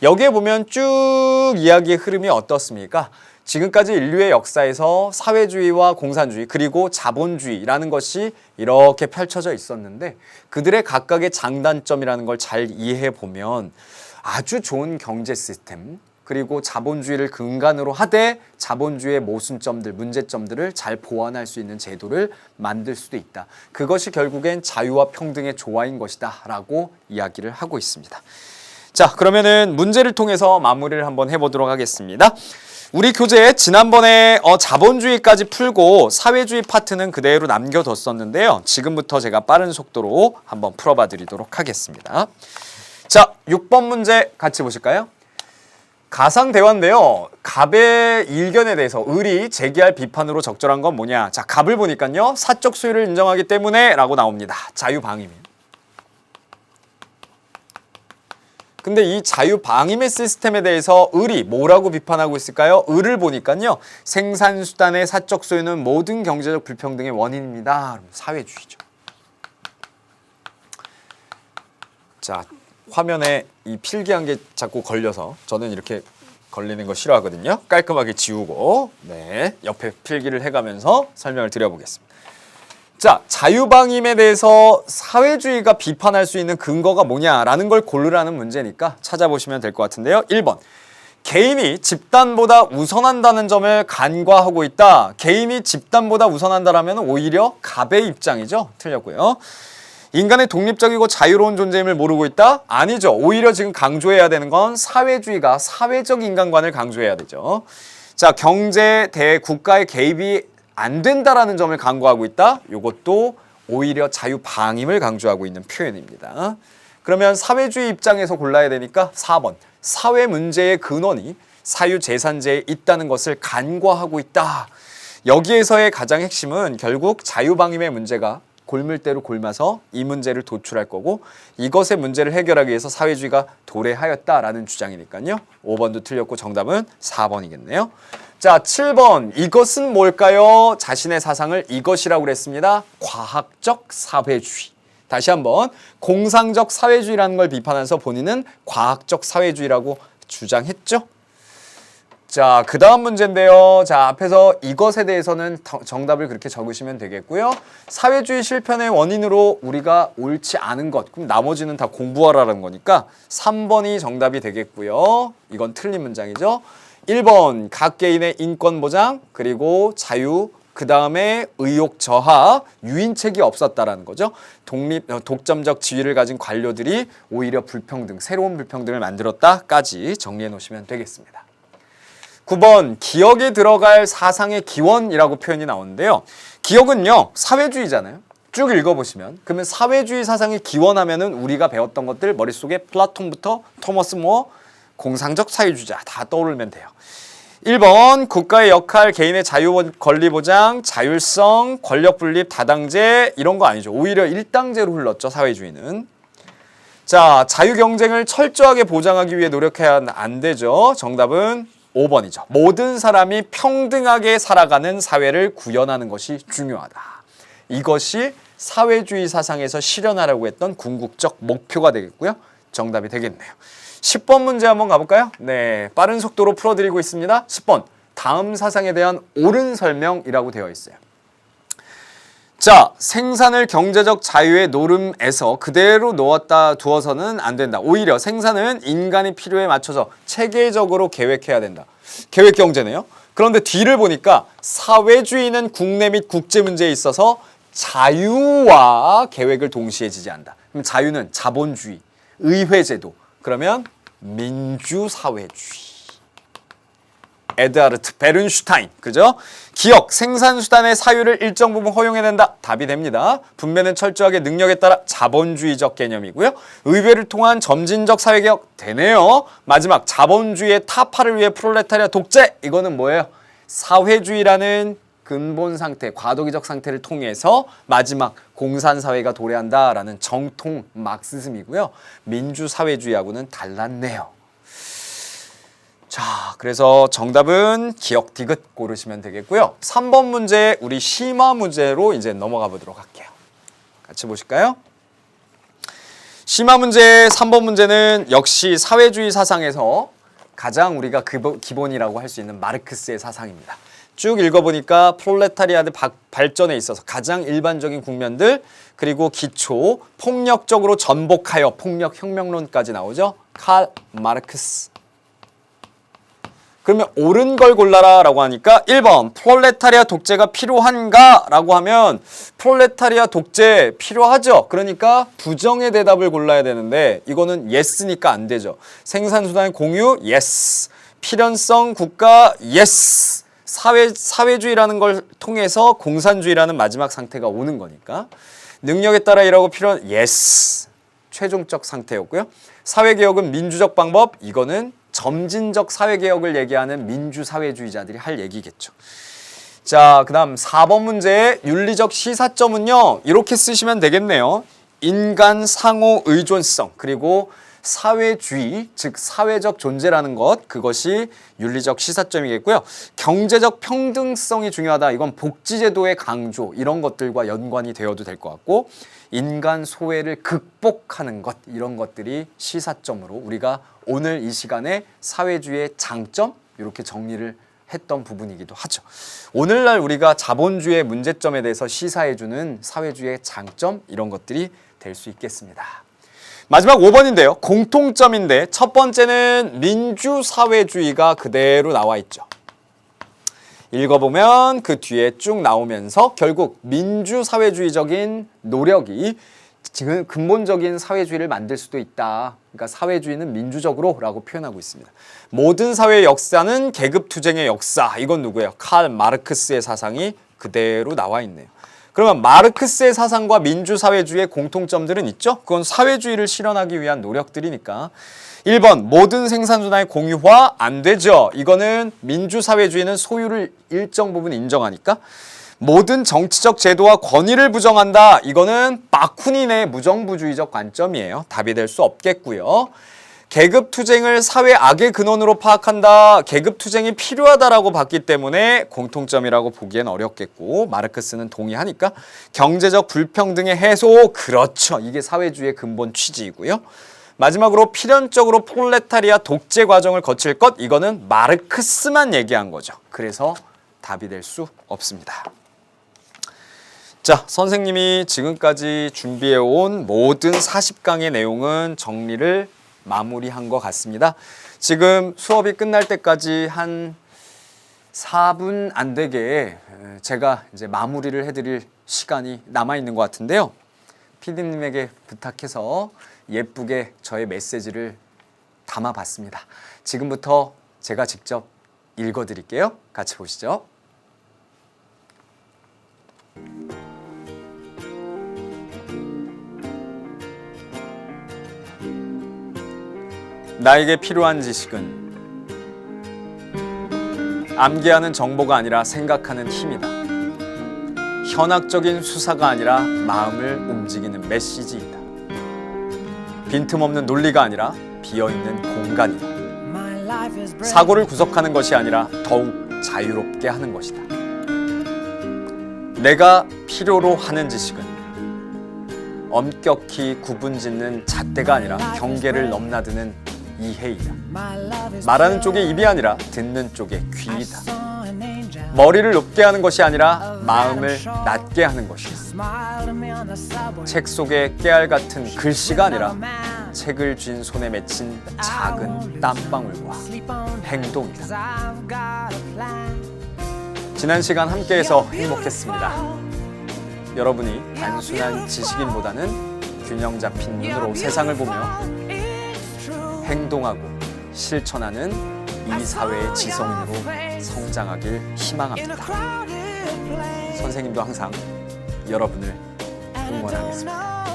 여기에 보면 쭉 이야기의 흐름이 어떻습니까? 지금까지 인류의 역사에서 사회주의와 공산주의 그리고 자본주의라는 것이 이렇게 펼쳐져 있었는데 그들의 각각의 장단점이라는 걸 잘 이해해 보면 아주 좋은 경제 시스템 그리고 자본주의를 근간으로 하되 자본주의의 모순점들, 문제점들을 잘 보완할 수 있는 제도를 만들 수도 있다. 그것이 결국엔 자유와 평등의 조화인 것이다 라고 이야기를 하고 있습니다. 자, 그러면은 문제를 통해서 마무리를 한번 해보도록 하겠습니다. 우리 교재에 지난번에 자본주의까지 풀고 사회주의 파트는 그대로 남겨뒀었는데요. 지금부터 제가 빠른 속도로 한번 풀어봐 드리도록 하겠습니다. 자, 6번 문제 같이 보실까요? 가상대화인데요. 갑의 일견에 대해서 을이 제기할 비판으로 적절한 건 뭐냐? 자, 갑을 보니까요. 사적 소유를 인정하기 때문에 라고 나옵니다. 자유방임이에요. 근데 이 자유방임의 시스템에 대해서 을이 뭐라고 비판하고 있을까요? 을을 보니까요. 생산수단의 사적 소유는 모든 경제적 불평등의 원인입니다. 사회주의죠. 자, 화면에 이 필기한 게 자꾸 걸려서 저는 이렇게 걸리는 거 싫어하거든요. 깔끔하게 지우고 옆에 필기를 해가면서 설명을 드려보겠습니다. 자, 자유방임에 대해서 사회주의가 비판할 수 있는 근거가 뭐냐라는 걸 고르라는 문제니까 찾아보시면 될 것 같은데요. 1번. 개인이 집단보다 우선한다는 점을 간과하고 있다. 개인이 집단보다 우선한다라면 오히려 갑의 입장이죠. 틀렸고요. 인간의 독립적이고 자유로운 존재임을 모르고 있다? 아니죠. 오히려 지금 강조해야 되는 건 사회주의가 사회적 인간관을 강조해야 되죠. 자, 경제 대국가의 개입이 안 된다라는 점을 강조하고 있다? 이것도 오히려 자유방임을 강조하고 있는 표현입니다. 그러면 사회주의 입장에서 골라야 되니까 4번. 사회 문제의 근원이 사유재산제에 있다는 것을 간과하고 있다. 여기에서의 가장 핵심은 결국 자유방임의 문제가 골물대로 골마서 이 문제를 도출할 거고 이것의 문제를 해결하기 위해서 사회주의가 도래하였다라는 주장이니까요. 5번도 틀렸고 정답은 4번이겠네요. 자, 7번. 이것은 뭘까요? 자신의 사상을 이것이라고 그랬습니다. 과학적 사회주의. 다시 한번 공상적 사회주의라는 걸 비판해서 본인은 과학적 사회주의라고 주장했죠. 자, 그 다음 문제인데요. 자, 앞에서 이것에 대해서는 정답을 그렇게 적으시면 되겠고요. 사회주의 실현의 원인으로 우리가 옳지 않은 것, 그럼 나머지는 다 공부하라는 거니까 3번이 정답이 되겠고요. 이건 틀린 문장이죠. 1번 각 개인의 인권 보장, 그리고 자유, 그 다음에 의욕 저하, 유인책이 없었다라는 거죠. 독점적 지위를 가진 관료들이 오히려 불평등, 새로운 불평등을 만들었다까지 정리해 놓으시면 되겠습니다. 9번 기억에 들어갈 사상의 기원이라고 표현이 나오는데요. 기억은요, 사회주의잖아요. 쭉 읽어보시면 그러면 사회주의 사상의 기원하면은 우리가 배웠던 것들 머릿속에 플라톤부터 토머스 모어, 공상적 사회주의자 다 떠오르면 돼요. 1번 국가의 역할, 개인의 자유 권리 보장, 자율성, 권력 분립, 다당제 이런 거 아니죠. 오히려 1당제로 흘렀죠, 사회주의는. 자, 자유 경쟁을 철저하게 보장하기 위해 노력해야 안 되죠. 정답은 5번이죠. 모든 사람이 평등하게 살아가는 사회를 구현하는 것이 중요하다. 이것이 사회주의 사상에서 실현하려고 했던 궁극적 목표가 되겠고요. 정답이 되겠네요. 10번 문제 한번 가볼까요? 네, 빠른 속도로 풀어드리고 있습니다. 10번, 다음 사상에 대한 옳은 설명이라고 되어 있어요. 자, 생산을 경제적 자유의 노름에서 그대로 두어서는 안 된다. 오히려 생산은 인간의 필요에 맞춰서 체계적으로 계획해야 된다. 계획 경제네요. 그런데 뒤를 보니까 사회주의는 국내 및 국제 문제에 있어서 자유와 계획을 동시에 지지한다. 그럼 자유는 자본주의, 의회제도, 그러면 민주사회주의. 에드하르트 베른슈타인, 그죠? 기억, 생산수단의 사유를 일정 부분 허용해야 된다. 답이 됩니다. 분배는 철저하게 능력에 따라 자본주의적 개념이고요. 의회를 통한 점진적 사회개혁 되네요. 마지막 자본주의의 타파를 위해 프롤레타리아 독재. 이거는 뭐예요? 사회주의라는 근본 상태, 과도기적 상태를 통해서 마지막 공산사회가 도래한다라는 정통 막시즘이고요. 민주사회주의하고는 달랐네요. 자, 그래서 정답은 기억 디귿 고르시면 되겠고요. 3번 문제 우리 심화 문제로 이제 넘어가 보도록 할게요. 같이 보실까요? 심화 문제 3번 문제는 역시 사회주의 사상에서 가장 우리가 기본이라고 할 수 있는 마르크스의 사상입니다. 쭉 읽어보니까 프롤레타리아드 발전에 있어서 가장 일반적인 국면들, 그리고 기초, 폭력적으로 전복하여 폭력혁명론까지 나오죠. 칼 마르크스. 그러면 옳은 걸 골라라 라고 하니까 1번 프롤레타리아 독재가 필요한가? 라고 하면 프롤레타리아 독재 필요하죠. 그러니까 부정의 대답을 골라야 되는데 이거는 yes니까 안 되죠. 생산수단의 공유, yes. 필연성 국가, yes. 사회주의라는 걸 통해서 공산주의라는 마지막 상태가 오는 거니까 능력에 따라 일하고 필요한 yes. 최종적 상태였고요. 사회개혁은 민주적 방법, 이거는 점진적 사회개혁을 얘기하는 민주사회주의자들이 할 얘기겠죠. 자, 그 다음 4번 문제의 윤리적 시사점은요. 이렇게 쓰시면 되겠네요. 인간 상호 의존성, 그리고 사회주의, 즉 사회적 존재라는 것, 그것이 윤리적 시사점이겠고요. 경제적 평등성이 중요하다. 이건 복지제도의 강조, 이런 것들과 연관이 되어도 될 것 같고, 인간 소외를 극복하는 것, 이런 것들이 시사점으로 우리가 오늘 이 시간에 사회주의의 장점, 이렇게 정리를 했던 부분이기도 하죠. 오늘날 우리가 자본주의의 문제점에 대해서 시사해주는 사회주의의 장점, 이런 것들이 될 수 있겠습니다. 마지막 5번인데요. 공통점인데 첫 번째는 민주사회주의가 그대로 나와 있죠. 읽어보면 그 뒤에 쭉 나오면서 결국 민주사회주의적인 노력이 지금 근본적인 사회주의를 만들 수도 있다. 그러니까 사회주의는 민주적으로 라고 표현하고 있습니다. 모든 사회의 역사는 계급투쟁의 역사. 이건 누구예요? 칼 마르크스의 사상이 그대로 나와 있네요. 그러면 마르크스의 사상과 민주사회주의의 공통점들은 있죠? 그건 사회주의를 실현하기 위한 노력들이니까. 1번 모든 생산수단의 공유화 안 되죠. 이거는 민주사회주의는 소유를 일정 부분 인정하니까. 모든 정치적 제도와 권위를 부정한다. 이거는 바쿠닌의 무정부주의적 관점이에요. 답이 될 수 없겠고요. 계급투쟁을 사회 악의 근원으로 파악한다. 계급투쟁이 필요하다라고 봤기 때문에 공통점이라고 보기엔 어렵겠고, 마르크스는 동의하니까. 경제적 불평등의 해소, 그렇죠. 이게 사회주의의 근본 취지이고요. 마지막으로 필연적으로 프롤레타리아 독재 과정을 거칠 것, 이거는 마르크스만 얘기한 거죠. 그래서 답이 될 수 없습니다. 자, 선생님이 지금까지 준비해온 모든 40강의 내용은 정리를 마무리한 것 같습니다. 지금 수업이 끝날 때까지 한 4분 안 되게 제가 이제 마무리를 해드릴 시간이 남아있는 것 같은데요. PD님에게 부탁해서 예쁘게 저의 메시지를 담아봤습니다. 지금부터 제가 직접 읽어드릴게요. 같이 보시죠. 나에게 필요한 지식은 암기하는 정보가 아니라 생각하는 힘이다. 현학적인 수사가 아니라 마음을 움직이는 메시지이다. 빈틈없는 논리가 아니라 비어있는 공간이다. 사고를 구속하는 것이 아니라 더욱 자유롭게 하는 것이다. 내가 필요로 하는 지식은 엄격히 구분짓는 잣대가 아니라 경계를 넘나드는 이해이다. 말하는 쪽에 입이 아니라 듣는 쪽에 귀이다. 머리를 높게 하는 것이 아니라 마음을 낮게 하는 것이다. 책 속의 깨알 같은 글씨가 아니라 책을 쥔 손에 맺힌 작은 땀방울과 행동이다. 지난 시간 함께해서 행복했습니다. 여러분이 단순한 지식인보다는 균형 잡힌 눈으로 세상을 보며 행동하고 실천하는 이 사회의 지성인으로 성장하길 희망합니다. 선생님도 항상 여러분을 응원하겠습니다.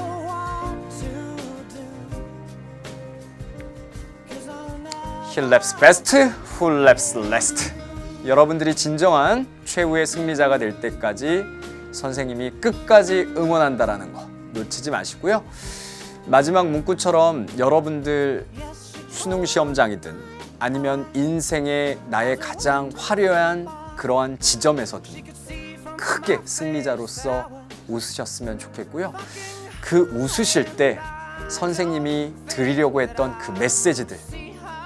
He laps best, who laps last. 여러분들이 진정한 최후의 승리자가 될 때까지 선생님이 끝까지 응원한다라는 거 놓치지 마시고요. 마지막 문구처럼 여러분들 수능 시험장이든 아니면 인생의 나의 가장 화려한 그러한 지점에서든 크게 승리자로서 웃으셨으면 좋겠고요. 그 웃으실 때 선생님이 드리려고 했던 그 메시지들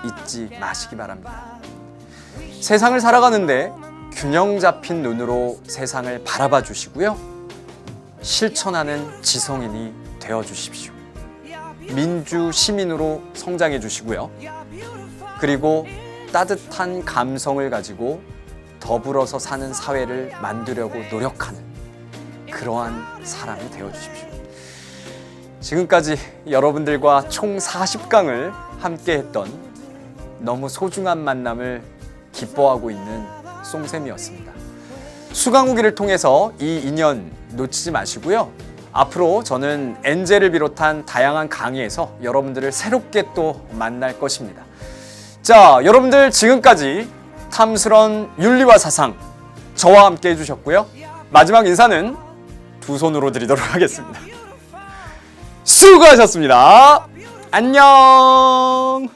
잊지 마시기 바랍니다. 세상을 살아가는데 균형 잡힌 눈으로 세상을 바라봐 주시고요. 실천하는 지성인이 되어 주십시오. 민주 시민으로 성장해 주시고요. 그리고 따뜻한 감성을 가지고 더불어서 사는 사회를 만들려고 노력하는 그러한 사람이 되어 주십시오. 지금까지 여러분들과 총 40강을 함께 했던 너무 소중한 만남을 기뻐하고 있는 송쌤이었습니다. 수강후기를 통해서 이 인연 놓치지 마시고요. 앞으로 저는 엔젤을 비롯한 다양한 강의에서 여러분들을 새롭게 또 만날 것입니다. 자, 여러분들 지금까지 탐스런 윤리와 사상 저와 함께 해주셨고요. 마지막 인사는 두 손으로 드리도록 하겠습니다. 수고하셨습니다. 안녕.